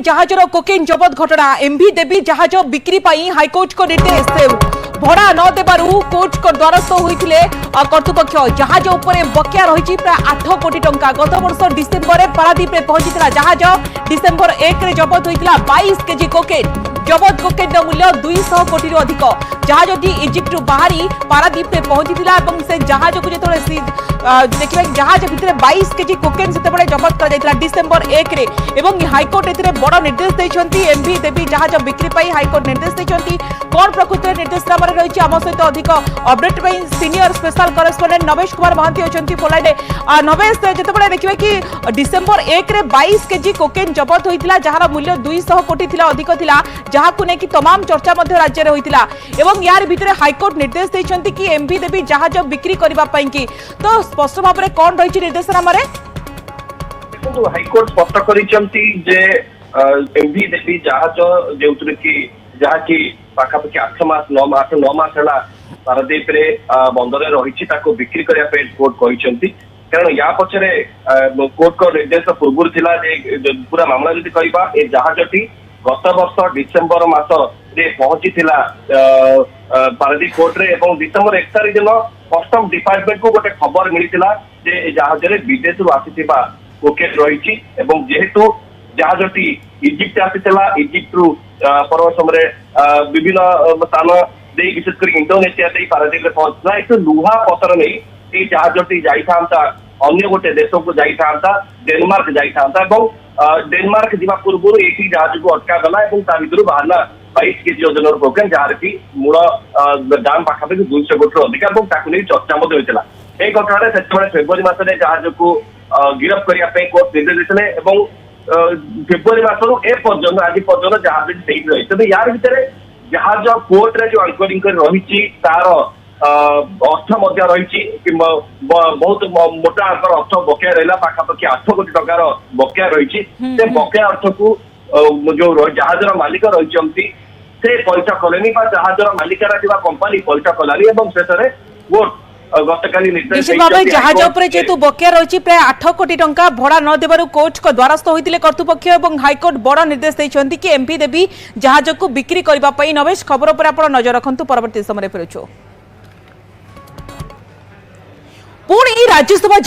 जहाजर cocaine जबत घटना MV देवी जहाज बिक्री हाइकोर्ट को निर्देश भड़ा न देबारु कोर्ट को द्वारस्थ होइथिले कर्तृपक्ष जहाज उपरे बकिया रही प्राय 8 कोटी टंका गत वर्ष डिसेम्बर में पारादीप में पहुंची जहाज डिसेम्बर 1 रे जबत होइतिला 22 केजी कोकेन जबत कोकेन मूल्य 200 कोटी रु अधिक जहाजटी इजिप्ट बाहरी पारादीप में पहुंची से जहाज को जो देखिए जहाज भितर 22 केजी कोकेन से जबत कर डिसेम्बर 1 रे एवं हाइकोर्ट ए बड़ निर्देश देइछंती एमवी देवी जहाज बिक्री पाई हाइकोर्ट निर्देश देइछंती कौन प्रकृत निर्देशनामा रही आम सहित अधिक अपडेट सीनियर स्पेशल करेस्पोंडेंट नवेश कुमार महांती अच्छा पोलाडे नवेश जिते देखिए कि डिसेम्बर 1 रे 22 केजी कोकेन जबत होता जार मूल्य 200 कोटी अधिक था जहां नहीं तमाम चर्चा राज्य में होता एवं यार भितर हाइकोर्ट निर्देश देइछंती कि एमवी देवी जहाज बिक्री करने की तो स्पष्ट भाव में कौन रही निर्देशनामा हाइकोर्ट स्पष्ट करिसेंती जे एमवी देवी जहाज जेउतरे कि जहाँकि पाखापाखि 8 मास 9 मास है पारादीप रे बंदर रही बिक्री करने कोर्ट कही कारण या पछरे कोर्ट को निर्देश पूर्व थिला जे पूरा मामला जदि कहबा ए जहाजटी गत वर्ष डिसेम्बर मास रे पहुंची थिला पारादीप कोर्ट रे एवं डिसेम्बर 1 तारिख दिन कस्टम डिपार्टमेंट को गोटे खबर मिलिथिला जे जहाज रे विदेश रु आसीथिबा कोकेन रही एवं जेहेतु जहाजटी इजिप्ट आसीथिला इजिप्ट रु पर्व समय विभिन्न स्थान दे विशेषकर इंडोनेशिया दे पारादीप में पहुंचला एक लुहा पतर नहीं जहाजटी जाइथा अन्य गोटे देश को जाइथा डेनमार्क जाइथा डेनमार्क जावा पूर्व ये जहाज को अटका गला भर बाहरला 22 केजी ओजन कोकेन जार की मूल दाम पाखापाखि 200 कोटी अधिक नहीं चर्चा होता यह घटना से फेब्रुआरी मसने जहाज को गिरफ्त करने कोर्ट निर्देश देते फेब्रुआरी मासरू एपर्यंत आज पर्यटन जहाज रही तेज यार भितर जहाज कोर्ट रे जो आंकरिंग रही तार अर्थ रही बहुत मोटा आकर अर्थ बकेया रहा पाखापाखि 8 कोटी टंकार बकेया रही बकेया अर्थ को जो जहाजर मालिक रही से पैसा कले जहाजर मालिकाना कंपानी पैसा कलानी शेष में कोर्ट निश्चित भाव जहाज जेहेतु बकेया रही प्राय 8 कोटी टंका भड़ा न देबारु कोर्ट को द्वारस्थ होइतिले कर्तृपक्ष एवं हाइकोर्ट बड़ निर्देश देइछंती कि एमवी देवी जहाज को बिक्री करबा पई नवेश खबर पर आपण नजर रखंतु परवर्ती समय फेरुछु पुणी राज्यसभा